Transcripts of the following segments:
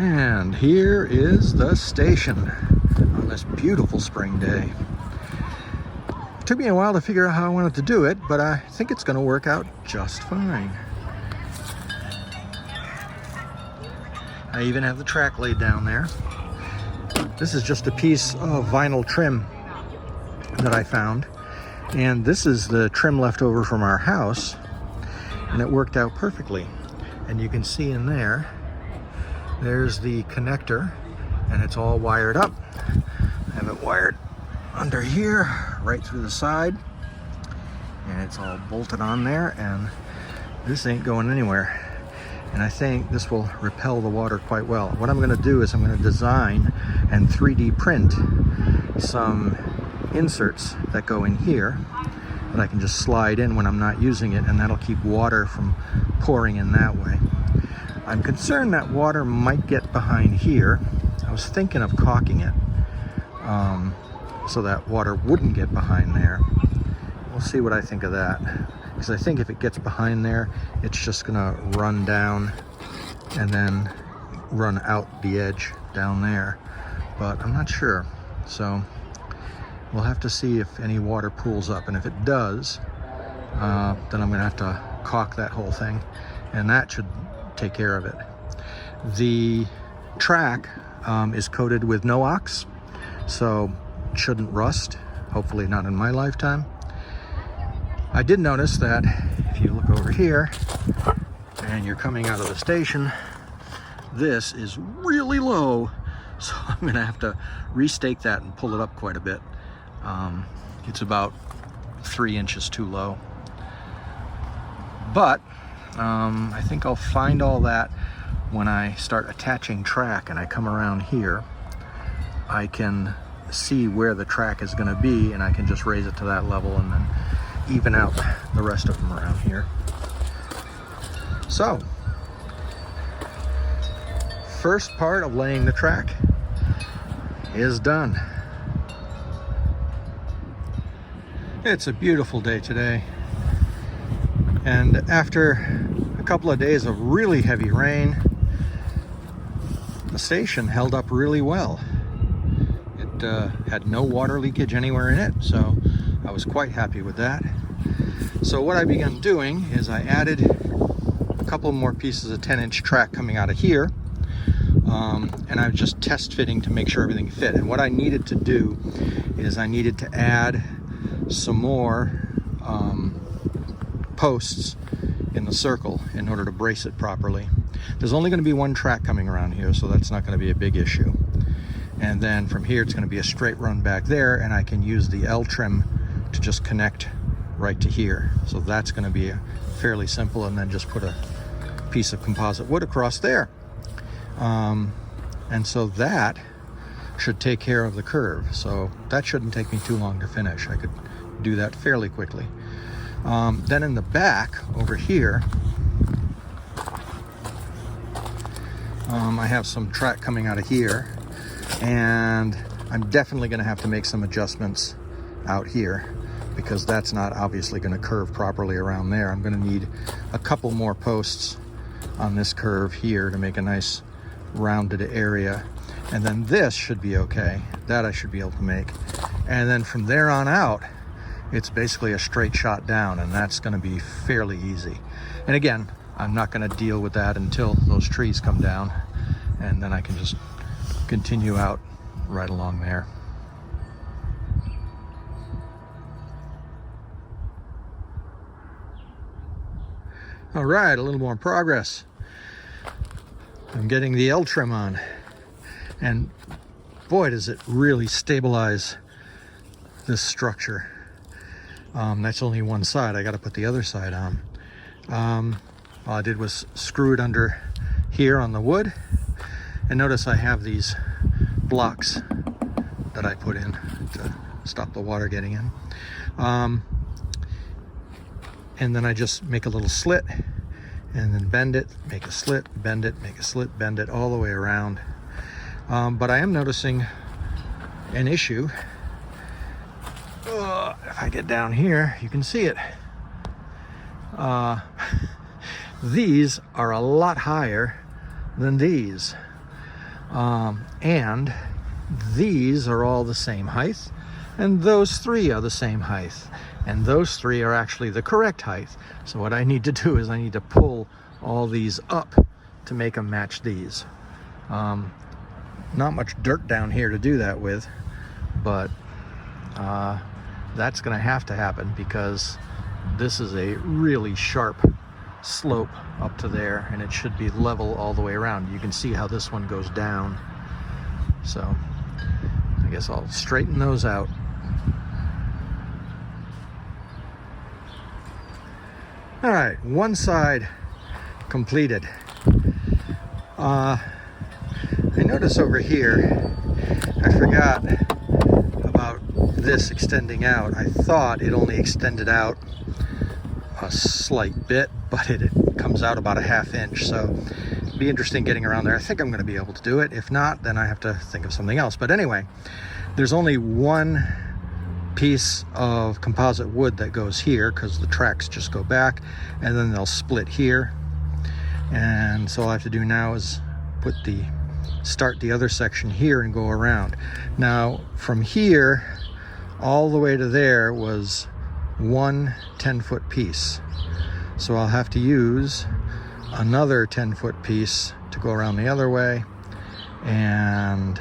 And here is the station on this beautiful spring day. It took me a while to figure out how I wanted to do it, but I think it's going to work out just fine. I even have the track laid down there. This is just a piece of vinyl trim that I found. And this is the trim left over from our house. And it worked out perfectly. And you can see in there, there's the connector, and it's all wired up. I have it wired under here, right through the side. And it's all bolted on there, and this ain't going anywhere. And I think this will repel the water quite well. What I'm going to do is I'm going to design and 3D print some inserts that go in here that I can just slide in when I'm not using it, and that'll keep water from pouring in that way. I'm concerned that water might get behind here. I was thinking of caulking it so that water wouldn't get behind there. We'll see what I think of that. Because I think if it gets behind there, it's just gonna run down and then run out the edge down there. But I'm not sure. So we'll have to see if any water pools up. And if it does, then I'm gonna have to caulk that whole thing. And that should take care of it. The track is coated with Noox, so it shouldn't rust. Hopefully not in my lifetime. I did notice that if you look over here and you're coming out of the station, this is really low, so I'm gonna have to restake that and pull it up quite a bit. It's about 3 inches too low. But I think I'll find all that when I start attaching track and I come around here. I can see where the track is gonna be, and I can just raise it to that level and then even out the rest of them around here. So, first part of laying the track is done. It's a beautiful day today, and after a couple of days of really heavy rain, the station held up really well. It had no water leakage anywhere in it, so I was quite happy with that. So what I began doing is I added a couple more pieces of 10-inch track coming out of here, and I was just test fitting to make sure everything fit. And what I needed to do is I needed to add some more posts in the circle in order to brace it properly. There's only going to be one track coming around here, so that's not going to be a big issue. And then from here it's going to be a straight run back there, and I can use the L trim to just connect right to here. So that's going to be fairly simple, and then just put a piece of composite wood across there. And so that should take care of the curve. So that shouldn't take me too long to finish. I could do that fairly quickly. Then in the back over here, I have some track coming out of here, and I'm definitely going to have to make some adjustments out here, because that's not obviously going to curve properly around there. I'm going to need a couple more posts on this curve here to make a nice rounded area. And then this should be okay. That I should be able to make. And then from there on out, it's basically a straight shot down, and that's going to be fairly easy. And again, I'm not going to deal with that until those trees come down, and then I can just continue out right along there. All right, a little more progress. I'm getting the L trim on, and boy, does it really stabilize this structure. That's only one side. I got to put the other side on. All I did was screw it under here on the wood, and notice I have these blocks that I put in to stop the water getting in. And then I just make a little slit and then bend it, make a slit, bend it, make a slit, bend it all the way around. But I am noticing an issue. If I get down here, you can see it. These are a lot higher than these. And these are all the same height, and those three are the same height, and those three are actually the correct height. So what I need to do is I need to pull all these up to make them match these. Not much dirt down here to do that with, but that's going to have to happen because this is a really sharp slope up to there, and it should be level all the way around. You can see how this one goes down. So I guess I'll straighten those out. All right, one side completed. I notice over here, I forgot about this extending out. I thought it only extended out a slight bit, but it comes out about a ½ inch. So it'll be interesting getting around there. I think I'm going to be able to do it. If not, then I have to think of something else. But anyway, there's only one piece of composite wood that goes here because the tracks just go back and then they'll split here. And so all I have to do now is start the other section here and go around. Now from here all the way to there was one 10-foot piece. So I'll have to use another 10-foot piece to go around the other way. And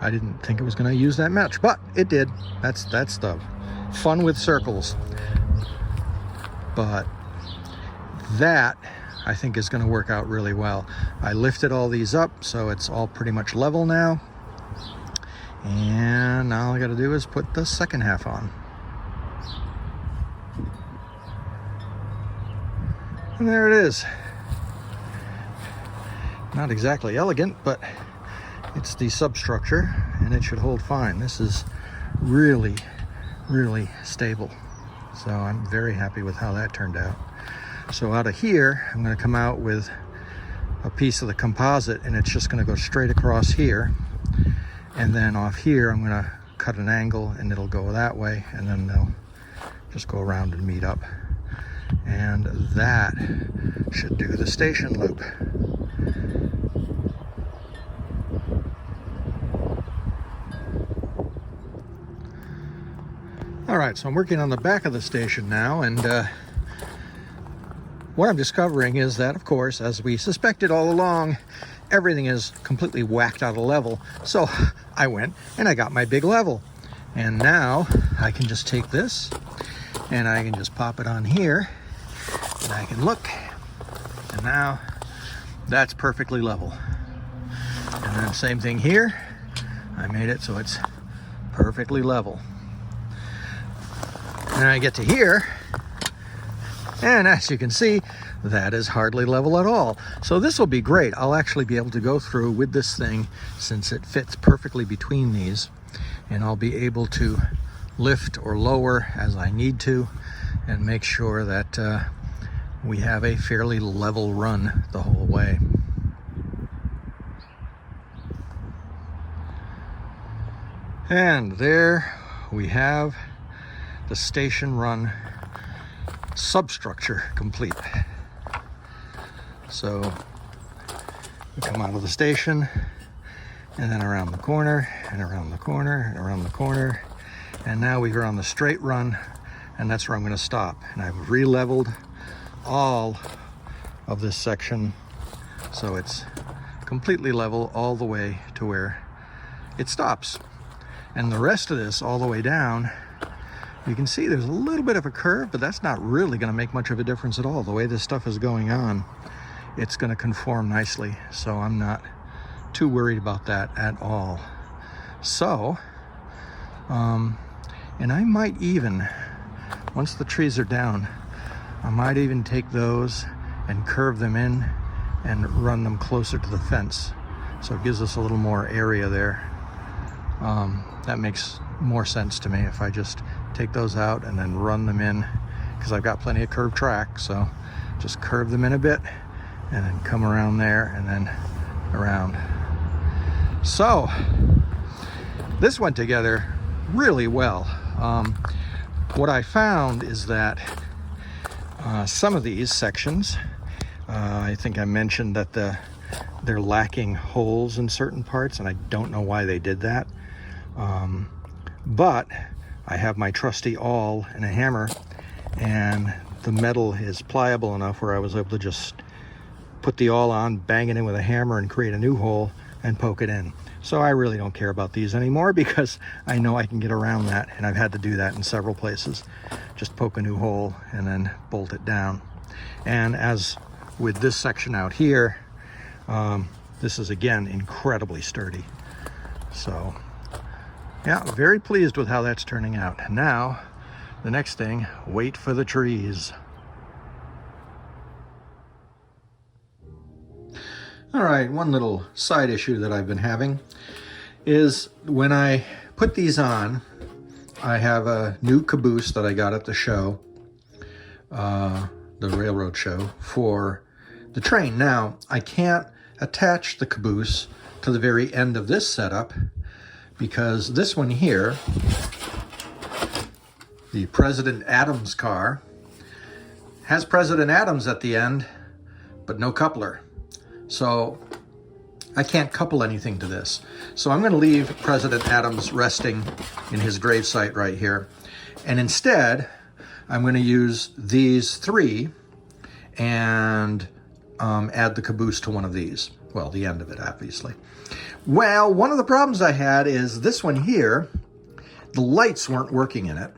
I didn't think it was going to use that much, but it did. That's the fun with circles. But that I think is going to work out really well. I lifted all these up, so it's all pretty much level now. And now all I got to do is put the second half on. And there it is. Not exactly elegant, but it's the substructure and it should hold fine. This is really, really stable. So I'm very happy with how that turned out. So out of here, I'm going to come out with a piece of the composite, and it's just going to go straight across here. And then off here, I'm going to cut an angle and it'll go that way, and then they'll just go around and meet up. And that should do the station loop. All right, so I'm working on the back of the station now, and what I'm discovering is that, of course, as we suspected all along, everything is completely whacked out of level. So I went and I got my big level. And now I can just take this and I can just pop it on here and I can look. And now that's perfectly level. And then same thing here. I made it so it's perfectly level. And I get to here, and as you can see, that is hardly level at all. So this will be great. I'll actually be able to go through with this thing since it fits perfectly between these, and I'll be able to lift or lower as I need to and make sure that we have a fairly level run the whole way. And there we have the station run substructure complete. So we come out of the station and then around the corner and around the corner and around the corner, and now we're on the straight run, and that's where I'm going to stop. And I've re-leveled all of this section so it's completely level all the way to where it stops. And the rest of this all the way down, you can see there's a little bit of a curve, but that's not really going to make much of a difference at all. The way this stuff is going on, it's going to conform nicely. So I'm not too worried about that at all. So, and I might even, once the trees are down, I might even take those and curve them in and run them closer to the fence. So it gives us a little more area there. That makes more sense to me if I just take those out and then run them in, because I've got plenty of curved track. So just curve them in a bit and then come around there and then around. So this went together really well. What I found is that some of these sections I think I mentioned that they're lacking holes in certain parts, and I don't know why they did that. But I have my trusty awl and a hammer, and the metal is pliable enough where I was able to just put the awl on, bang it in with a hammer, and create a new hole and poke it in. So I really don't care about these anymore because I know I can get around that, and I've had to do that in several places. Just poke a new hole and then bolt it down. And as with this section out here, this is again incredibly sturdy. So yeah, very pleased with how that's turning out. Now the next thing, wait for the trees. All right, one little side issue that I've been having is when I put these on, I have a new caboose that I got at the show, the railroad show, for the train. Now, I can't attach the caboose to the very end of this setup because this one here, the President Adams car, has President Adams at the end, but no coupler. So I can't couple anything to this. So I'm going to leave President Adams resting in his gravesite right here. And instead, I'm going to use these three and add the caboose to one of these. Well, the end of it, obviously. Well, one of the problems I had is this one here, the lights weren't working in it.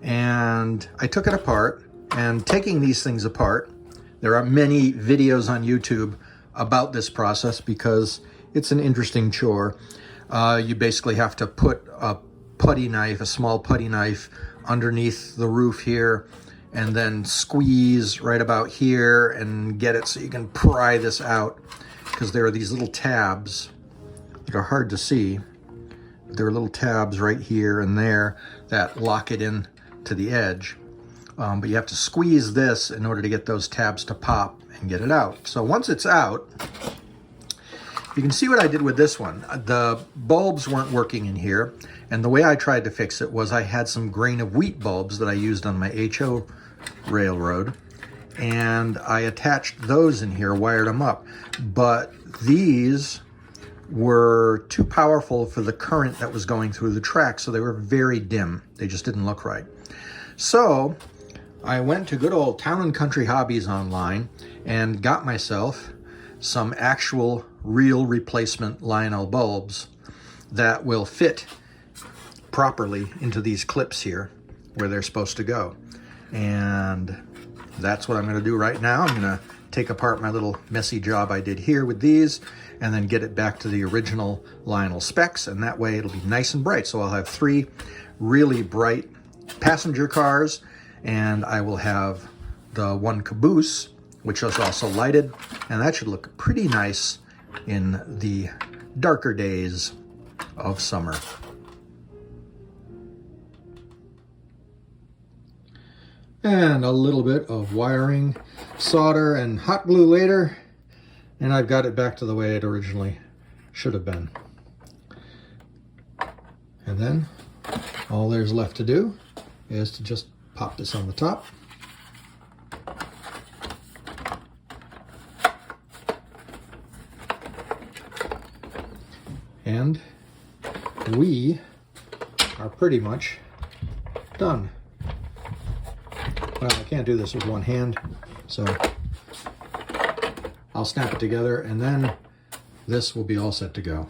And I took it apart, and taking these things apart, there are many videos on YouTube about this process because it's an interesting chore. You basically have to put a putty knife, a small putty knife, underneath the roof here, and then squeeze right about here and get it so you can pry this out, because there are these little tabs that are hard to see. There are little tabs right here and there that lock it in to the edge. But you have to squeeze this in order to get those tabs to pop and get it out. So once it's out, you can see what I did with this one. The bulbs weren't working in here, and the way I tried to fix it was I had some grain of wheat bulbs that I used on my HO railroad, and I attached those in here, wired them up. But these were too powerful for the current that was going through the track, so they were very dim. They just didn't look right. So I went to good old Town & Country Hobbies online and got myself some actual real replacement Lionel bulbs that will fit properly into these clips here where they're supposed to go. And that's what I'm going to do right now. I'm going to take apart my little messy job I did here with these and then get it back to the original Lionel specs, and that way it'll be nice and bright. So I'll have three really bright passenger cars, and I will have the one caboose, which is also lighted, and that should look pretty nice in the darker days of summer. And a little bit of wiring, solder, and hot glue later, and I've got it back to the way it originally should have been. And then all there's left to do is to just pop this on the top. And we are pretty much done. Well, I can't do this with one hand, so I'll snap it together, and then this will be all set to go.